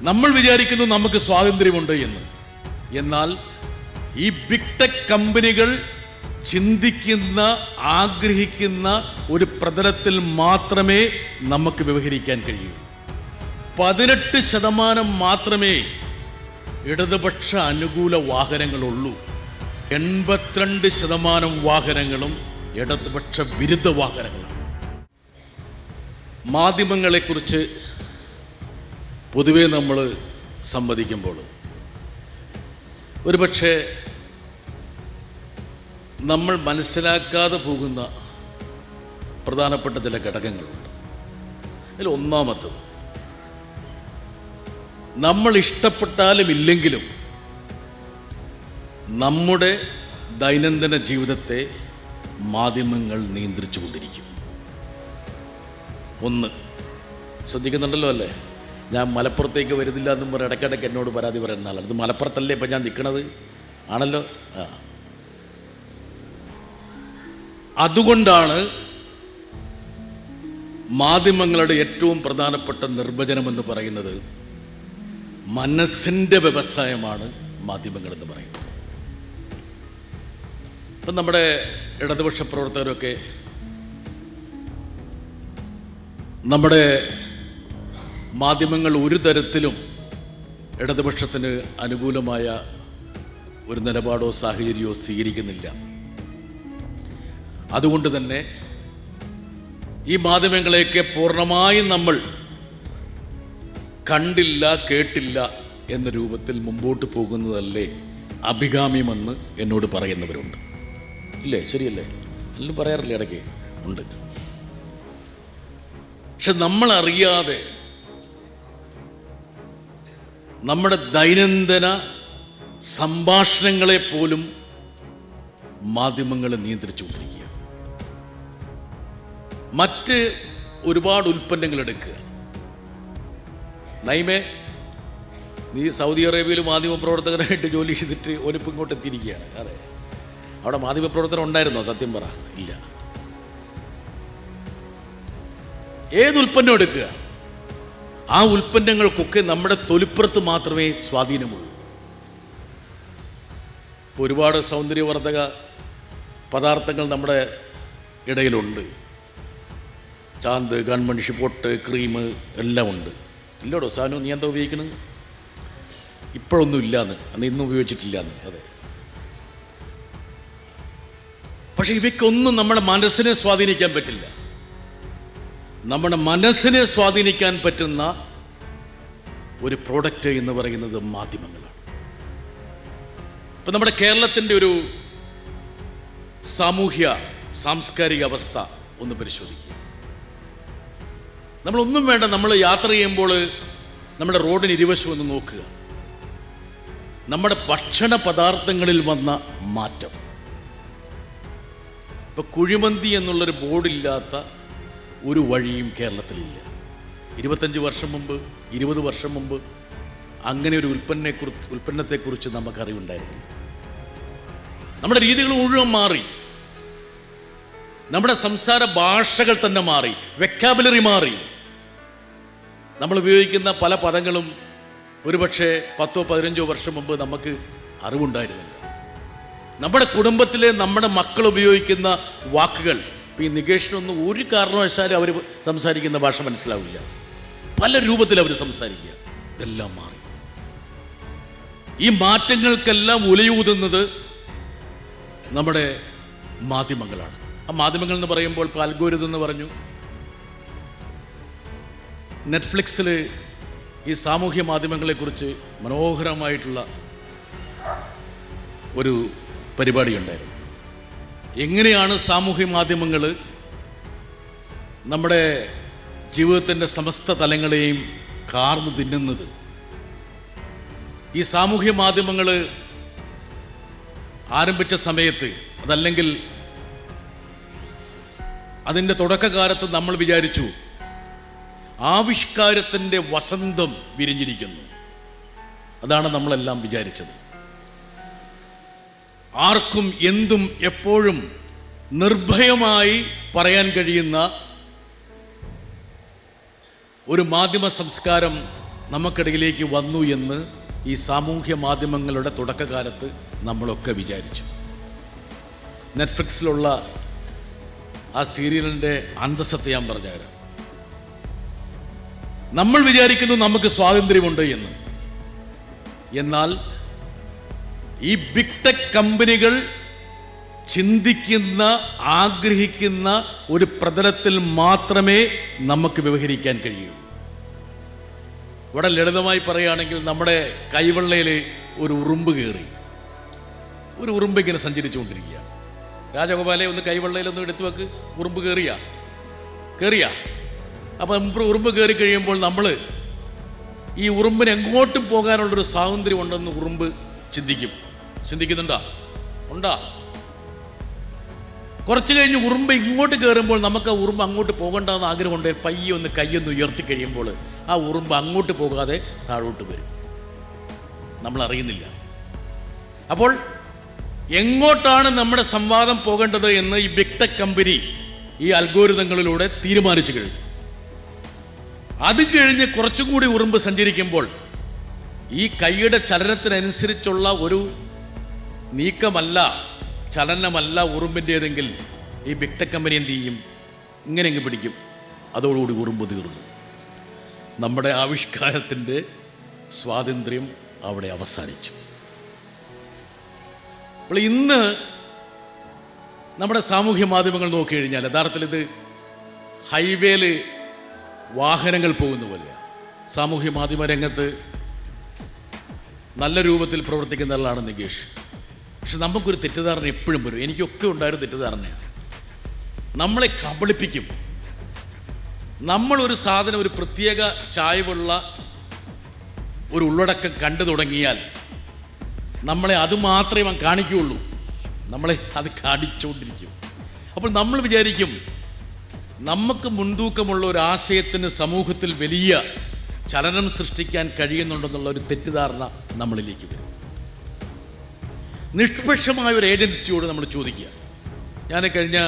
നമ്മൾ വിചാരിക്കുന്നു നമുക്ക് സ്വാതന്ത്ര്യമുണ്ട് എന്ന്. എന്നാൽ ഈ ബിഗ് ടെക് കമ്പനികൾ ചിന്തിക്കുന്ന, ആഗ്രഹിക്കുന്ന ഒരു പ്രതലത്തിൽ മാത്രമേ നമുക്ക് വ്യവഹരിക്കാൻ കഴിയൂ. 18% മാത്രമേ ഇടതുപക്ഷ അനുകൂല വാഹനങ്ങളുള്ളൂ. 82% വാഹനങ്ങളും ഇടതുപക്ഷ വിരുദ്ധ വാഹനങ്ങളാണ്. മാധ്യമങ്ങളെക്കുറിച്ച് പൊതുവെ നമ്മൾ സംവദിക്കുമ്പോൾ ഒരുപക്ഷെ നമ്മൾ മനസ്സിലാക്കാതെ പോകുന്ന പ്രധാനപ്പെട്ട ചില ഘടകങ്ങളുണ്ട്. അതിൽ ഒന്നാമത്തത്, നമ്മൾ ഇഷ്ടപ്പെട്ടാലും ഇല്ലെങ്കിലും നമ്മുടെ ദൈനംദിന ജീവിതത്തെ മാധ്യമങ്ങൾ നിയന്ത്രിച്ചു കൊണ്ടിരിക്കും. ഒന്ന് ശ്രദ്ധിക്കുന്നുണ്ടല്ലോ അല്ലേ? ഞാൻ മലപ്പുറത്തേക്ക് വരുന്നില്ല എന്നും പറഞ്ഞ് ഇടയ്ക്കിടയ്ക്ക് എന്നോട് പരാതി പറയുന്ന ആളാണ്. ഇത് മലപ്പുറത്തല്ലേ ഇപ്പം ഞാൻ നിൽക്കണത്? ആണല്ലോ. അതുകൊണ്ടാണ് മാധ്യമങ്ങളുടെ ഏറ്റവും പ്രധാനപ്പെട്ട നിർവചനമെന്ന് പറയുന്നത് മനസ്സിൻ്റെ വ്യവസായമാണ് മാധ്യമങ്ങളെന്ന് പറയുന്നത്. ഇപ്പം നമ്മുടെ ഇടതുപക്ഷ പ്രവർത്തകരൊക്കെ നമ്മുടെ മാധ്യമങ്ങൾ ഒരു തരത്തിലും ഇടതുപക്ഷത്തിന് അനുകൂലമായ ഒരു നിലപാടോ സാഹചര്യമോ സ്വീകരിക്കുന്നില്ല. അതുകൊണ്ട് തന്നെ ഈ മാധ്യമങ്ങളെയൊക്കെ പൂർണ്ണമായും നമ്മൾ കണ്ടില്ല, കേട്ടില്ല എന്ന രൂപത്തിൽ മുമ്പോട്ട് പോകുന്നതല്ലേ അഭികാമ്യമെന്ന് എന്നോട് പറയുന്നവരുണ്ട്. ഇല്ലേ? ശരിയല്ലേ? എല്ലാം പറയാറില്ലേ? ഇടയ്ക്ക് ഉണ്ട്. പക്ഷെ നമ്മളറിയാതെ നമ്മുടെ ദൈനംദിന സംഭാഷണങ്ങളെ പോലും മാധ്യമങ്ങൾ നിയന്ത്രിച്ചുകൊണ്ടിരിക്കുക. മറ്റ് ഒരുപാട് ഉൽപ്പന്നങ്ങൾ എടുക്കുക. നൈമേ, നീ സൗദി അറേബ്യയിൽ മാധ്യമപ്രവർത്തകനായിട്ട് ജോലി ചെയ്തിട്ട് ഒരിപ്പം ഇങ്ങോട്ട് എത്തിയിരിക്കുകയാണ്. അതെ, അവിടെ മാധ്യമപ്രവർത്തനം ഉണ്ടായിരുന്നോ? സത്യം പറ, ഇല്ല. ഏത് ഉൽപ്പന്നം എടുക്കുക, ആ ഉൽപ്പന്നങ്ങൾക്കൊക്കെ നമ്മുടെ തൊലിപ്പുറത്ത് മാത്രമേ സ്വാധീനമുള്ളൂ. ഒരുപാട് സൗന്ദര്യവർദ്ധക പദാർത്ഥങ്ങൾ നമ്മുടെ ഇടയിലുണ്ട്. ചാന്ത്, കൺമണിഷി, പൊട്ട്, ക്രീം എല്ലാം ഉണ്ട്. ഇല്ലടോ സാനു, നീ എന്താ ഉപയോഗിക്കണത്? ഇപ്പോഴൊന്നും ഇല്ലാന്ന്, അന്ന് ഇന്നും ഉപയോഗിച്ചിട്ടില്ലാന്ന്. അതെ, പക്ഷെ ഇവയ്ക്കൊന്നും നമ്മുടെ മനസ്സിനെ സ്വാധീനിക്കാൻ പറ്റില്ല. നമ്മുടെ മനസ്സിനെ സ്വാധീനിക്കാൻ പറ്റുന്ന ഒരു പ്രോഡക്റ്റ് എന്ന് പറയുന്നത് മാധ്യമങ്ങളാണ്. ഇപ്പം നമ്മുടെ കേരളത്തിൻ്റെ ഒരു സാമൂഹ്യ സാംസ്കാരിക അവസ്ഥ ഒന്ന് പരിശോധിക്കുക. നമ്മളൊന്നും വേണ്ട, നമ്മൾ യാത്ര ചെയ്യുമ്പോൾ നമ്മുടെ റോഡിന് ഇരുവശം ഒന്ന് നോക്കുക. നമ്മുടെ ഭക്ഷണ പദാർത്ഥങ്ങളിൽ വന്ന മാറ്റം. ഇപ്പം കുഴിമന്തി എന്നുള്ളൊരു ബോർഡില്ലാത്ത ഒരു വഴിയും കേരളത്തിലില്ല. 25 വർഷം മുമ്പ്, 20 വർഷം മുമ്പ് അങ്ങനെ ഒരു ഉൽപ്പന്നത്തെക്കുറിച്ച് നമുക്കറിവുണ്ടായിരുന്നില്ല. നമ്മുടെ രീതികൾ മുഴുവൻ മാറി. നമ്മുടെ സംസാര ഭാഷകൾ തന്നെ മാറി, വെക്കാബുലറി മാറി. നമ്മൾ ഉപയോഗിക്കുന്ന പല പദങ്ങളും ഒരുപക്ഷെ 10-15 വർഷം മുമ്പ് നമുക്ക് അറിവുണ്ടായിരുന്നില്ല. നമ്മുടെ കുടുംബത്തിലെ നമ്മുടെ മക്കൾ ഉപയോഗിക്കുന്ന വാക്കുകൾ, ഈ നികേഷിനൊന്നും ഒരു കാരണവശാലും അവർ സംസാരിക്കുന്ന ഭാഷ മനസ്സിലാവില്ല. പല രൂപത്തിൽ അവർ സംസാരിക്കുക. ഇതെല്ലാം മാറി. ഈ മാറ്റങ്ങൾക്കെല്ലാം ഉലയൂതുന്നത് നമ്മുടെ മാധ്യമങ്ങളാണ്. ആ മാധ്യമങ്ങൾ എന്ന് പറയുമ്പോൾ ഇപ്പോൾ അൽഗോരിതം എന്ന് പറഞ്ഞു. നെറ്റ്ഫ്ലിക്സിൽ ഈ സാമൂഹ്യ മാധ്യമങ്ങളെക്കുറിച്ച് മനോഹരമായിട്ടുള്ള ഒരു പരിപാടി ഉണ്ടായിരുന്നു. എങ്ങനെയാണ് സാമൂഹ്യ മാധ്യമങ്ങൾ നമ്മുടെ ജീവിതത്തിൻ്റെ സമസ്ത തലങ്ങളെയും കാർന്നു തിന്നുന്നത്. ഈ സാമൂഹ്യ മാധ്യമങ്ങൾ ആരംഭിച്ച സമയത്ത്, അതല്ലെങ്കിൽ അതിൻ്റെ തുടക്കകാലത്ത് നമ്മൾ വിചാരിച്ചു ആവിഷ്കാരത്തിൻ്റെ വസന്തം വിരിഞ്ഞിരിക്കുന്നു. അതാണ് നമ്മളെല്ലാം വിചാരിച്ചത്. ആർക്കും എന്തും എപ്പോഴും നിർഭയമായി പറയാൻ കഴിയുന്ന ഒരു മാധ്യമ സംസ്കാരം നമുക്കിടയിലേക്ക് വന്നു എന്ന് ഈ സാമൂഹ്യ മാധ്യമങ്ങളുടെ തുടക്കകാലത്ത് നമ്മളൊക്കെ വിചാരിച്ചു. നെറ്റ്ഫ്ലിക്സിലുള്ള ആ സീരിയലിൻ്റെ അന്തസ്സത്തെ ഞാൻ പറഞ്ഞുതരാം. നമ്മൾ വിചാരിക്കുന്നു നമുക്ക് സ്വാതന്ത്ര്യമുണ്ട് എന്ന്. എന്നാൽ ഈ ബിഗ് ടെക് കമ്പനികൾ ചിന്തിക്കുന്ന, ആഗ്രഹിക്കുന്ന ഒരു പ്രതലത്തിൽ മാത്രമേ നമുക്ക് വ്യവഹരിക്കാൻ കഴിയൂ. ഇവിടെ ലളിതമായി പറയുകയാണെങ്കിൽ നമ്മുടെ കൈവെള്ളയിൽ ഒരു ഉറുമ്പ് കയറി, ഒരു ഉറുമ്പ് ഇങ്ങനെ സഞ്ചരിച്ചുകൊണ്ടിരിക്കുകയാണ്. രാജഗോപാലെ ഒന്ന് കൈവെള്ളയിലൊന്ന് എടുത്തു വെക്ക്. ഉറുമ്പ് കയറിയ അപ്പം ഉറുമ്പ് കയറി കഴിയുമ്പോൾ നമ്മൾ ഈ ഉറുമ്പിന് എങ്ങോട്ടും പോകാനുള്ളൊരു സ്വാതന്ത്ര്യം ഉണ്ടെന്ന് ഉറുമ്പ് ചിന്തിക്കുന്നുണ്ടാ? കുറച്ച് കഴിഞ്ഞ് ഉറുമ്പ് ഇങ്ങോട്ട് കയറുമ്പോൾ നമുക്ക് ആ ഉറുമ്പ് അങ്ങോട്ട് പോകണ്ടെന്ന് ആഗ്രഹമുണ്ട്. പയ്യെ ഒന്ന് കയ്യൊന്ന് ഉയർത്തി കഴിയുമ്പോൾ ആ ഉറുമ്പ് അങ്ങോട്ട് പോകാതെ താഴോട്ട് വരും, നമ്മൾ അറിയുന്നില്ല. അപ്പോൾ എങ്ങോട്ടാണ് നമ്മുടെ സംവാദം പോകേണ്ടത് എന്ന് ഈ ബിഗ് ടെക് കമ്പനി ഈ അൽഗോരിതങ്ങളിലൂടെ തീരുമാനിച്ചു കഴിഞ്ഞു. അത് കഴിഞ്ഞ് കുറച്ചും കൂടി ഉറുമ്പ് സഞ്ചരിക്കുമ്പോൾ ഈ കൈയുടെ ചലനത്തിനനുസരിച്ചുള്ള ഒരു നീക്കമല്ല, ചലനമല്ല ഉറുമ്പിൻ്റേതെങ്കിൽ ഈ ബിഗ് ടെക് കമ്പനി എന്ത് ചെയ്യും? ഇങ്ങനെ പിടിക്കും. അതോടുകൂടി ഉറുമ്പ് തീർന്നു. നമ്മുടെ ആവിഷ്കാരത്തിൻ്റെ സ്വാതന്ത്ര്യം അവിടെ അവസാനിച്ചു. അപ്പോൾ ഇന്ന് നമ്മുടെ സാമൂഹ്യ മാധ്യമങ്ങൾ നോക്കിക്കഴിഞ്ഞാൽ യഥാർത്ഥത്തിൽ ഇത് ഹൈവേയിൽ വാഹനങ്ങൾ പോകുന്ന പോലെ. സാമൂഹ്യ മാധ്യമ രംഗത്ത് നല്ല രൂപത്തിൽ പ്രവർത്തിക്കുന്ന ആളാണ് നികേഷ്. പക്ഷെ നമുക്കൊരു തെറ്റിദ്ധാരണ എപ്പോഴും വരും. എനിക്കൊക്കെ ഉണ്ടായൊരു തെറ്റിദ്ധാരണയാണ്. നമ്മളെ കബളിപ്പിക്കും. നമ്മളൊരു സാധനം, ഒരു പ്രത്യേക ചായ്വുള്ള ഒരു ഉള്ളടക്കം കണ്ടു തുടങ്ങിയാൽ നമ്മളെ അത് മാത്രമേ അവൻ കാണിക്കുകയുള്ളൂ. നമ്മളെ അത് കാണിച്ചുകൊണ്ടിരിക്കും. അപ്പോൾ നമ്മൾ വിചാരിക്കും നമുക്ക് മുൻതൂക്കമുള്ള ഒരു ആശയത്തിന് സമൂഹത്തിൽ വലിയ ചലനം സൃഷ്ടിക്കാൻ കഴിയുന്നുണ്ടെന്നുള്ള ഒരു തെറ്റിദ്ധാരണ നമ്മളിലേക്ക് വരും. നിഷ്പക്ഷമായ ഒരു ഏജൻസിയോട് നമ്മൾ ചോദിക്കുക. ഞാൻ കഴിഞ്ഞ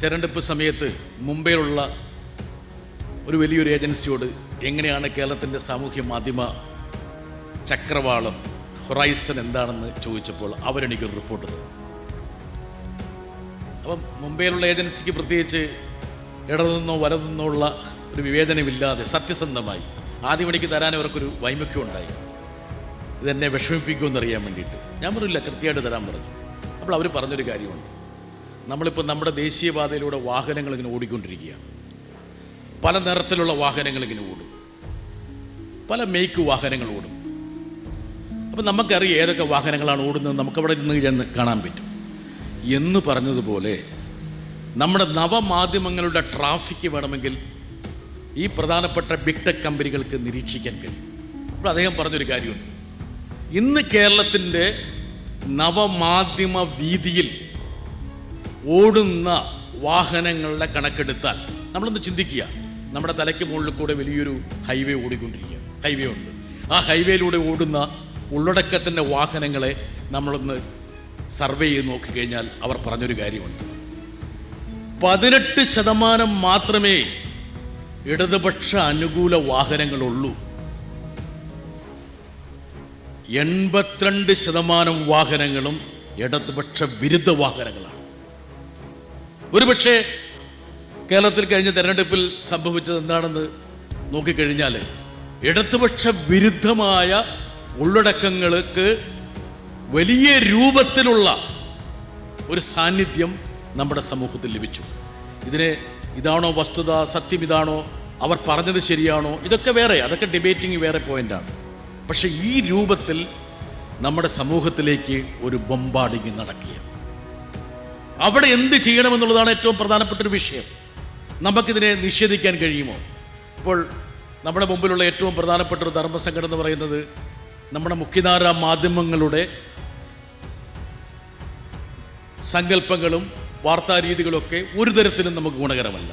തെരഞ്ഞെടുപ്പ് സമയത്ത് മുംബൈയിലുള്ള ഒരു വലിയൊരു ഏജൻസിയോട് എങ്ങനെയാണ് കേരളത്തിൻ്റെ സാമൂഹ്യ മാധ്യമ ചക്രവാളം ഹൊറൈസൺ എന്താണെന്ന് ചോദിച്ചപ്പോൾ അവരെനിക്കൊരു റിപ്പോർട്ട് തന്നു. അപ്പം മുംബൈയിലുള്ള ഏജൻസിക്ക് പ്രത്യേകിച്ച് ഇടതുനിന്നോ വലതുനിന്നോ ഉള്ള ഒരു വിവേചനമില്ലാതെ സത്യസന്ധമായി ആദ്യം എനിക്ക് തരാൻ അവർക്കൊരു വൈമുഖ്യം ഉണ്ടായി. ഇതെന്നെ വിഷമിപ്പിക്കുമെന്നറിയാൻ വേണ്ടിയിട്ട് ഞാൻ പറഞ്ഞില്ല, കൃത്യമായിട്ട് തരാൻ പറഞ്ഞു. അപ്പോൾ അവർ പറഞ്ഞൊരു കാര്യമുണ്ട്. നമ്മളിപ്പോൾ നമ്മുടെ ദേശീയപാതയിലൂടെ വാഹനങ്ങൾ ഇങ്ങനെ ഓടിക്കൊണ്ടിരിക്കുകയാണ്. പല നിറത്തിലുള്ള വാഹനങ്ങൾ ഇങ്ങനെ ഓടും, പല മേക്ക് വാഹനങ്ങൾ ഓടും. അപ്പം നമുക്കറിയാം ഏതൊക്കെ വാഹനങ്ങളാണ് ഓടുന്നത്, നമുക്കവിടെ നിന്ന് കാണാൻ പറ്റും. എന്ന് പറഞ്ഞതുപോലെ നമ്മുടെ നവമാധ്യമങ്ങളുടെ ട്രാഫിക്ക് വേണമെങ്കിൽ ഈ പ്രധാനപ്പെട്ട ബിഗ് ടെക് കമ്പനികൾക്ക് നിരീക്ഷിക്കാൻ കഴിയും. അപ്പോൾ അദ്ദേഹം പറഞ്ഞൊരു കാര്യമുണ്ട്. ഇന്ന് കേരളത്തിൻ്റെ നവമാധ്യമ വീതിയിൽ ഓടുന്ന വാഹനങ്ങളുടെ കണക്കെടുത്താൽ നമ്മളൊന്ന് ചിന്തിക്കുക. നമ്മുടെ തലയ്ക്ക് മുകളിൽ കൂടെ വലിയൊരു ഹൈവേ ഓടിക്കൊണ്ടിരിക്കുക, ഹൈവേ ഉണ്ട്. ആ ഹൈവേയിലൂടെ ഓടുന്ന ഉള്ളടക്കത്തിൻ്റെ വാഹനങ്ങളെ നമ്മളൊന്ന് സർവേ ചെയ്ത് നോക്കിക്കഴിഞ്ഞാൽ അവർ പറഞ്ഞൊരു കാര്യമുണ്ട്. 18% മാത്രമേ ഇടതുപക്ഷ അനുകൂല വാഹനങ്ങളുള്ളൂ. 82% വാഹനങ്ങളും ഇടതുപക്ഷ വിരുദ്ധ വാഹനങ്ങളാണ്. ഒരുപക്ഷെ കേരളത്തിൽ കഴിഞ്ഞ തെരഞ്ഞെടുപ്പിൽ സംഭവിച്ചത് എന്താണെന്ന് നോക്കിക്കഴിഞ്ഞാൽ ഇടതുപക്ഷ വിരുദ്ധമായ ഉള്ളടക്കങ്ങൾക്ക് വലിയ രൂപത്തിലുള്ള ഒരു സാന്നിധ്യം നമ്മുടെ സമൂഹത്തിൽ ലഭിച്ചു. ഇതാണോ വസ്തുത, സത്യം ഇതാണോ, അവർ പറഞ്ഞത് ശരിയാണോ, ഇതൊക്കെ വേറെ, അതൊക്കെ ഡിബേറ്റിംഗ് വേറെ പോയിന്റാണ്. പക്ഷെ ഈ രൂപത്തിൽ നമ്മുടെ സമൂഹത്തിലേക്ക് ഒരു ബോംബാർഡിങ് നടക്കുകയാണ്. അവിടെ എന്ത് ചെയ്യണമെന്നുള്ളതാണ് ഏറ്റവും പ്രധാനപ്പെട്ടൊരു വിഷയം. നമുക്കിതിനെ നിഷേധിക്കാൻ കഴിയുമോ? ഇപ്പോൾ നമ്മുടെ മുമ്പിലുള്ള ഏറ്റവും പ്രധാനപ്പെട്ട ഒരു ധർമ്മസങ്കടം എന്ന് പറയുന്നത് നമ്മുടെ മുഖ്യധാരാ മാധ്യമങ്ങളുടെ സങ്കല്പങ്ങളും വാർത്താരീതികളൊക്കെ ഒരു തരത്തിലും നമുക്ക് ഗുണകരമല്ല.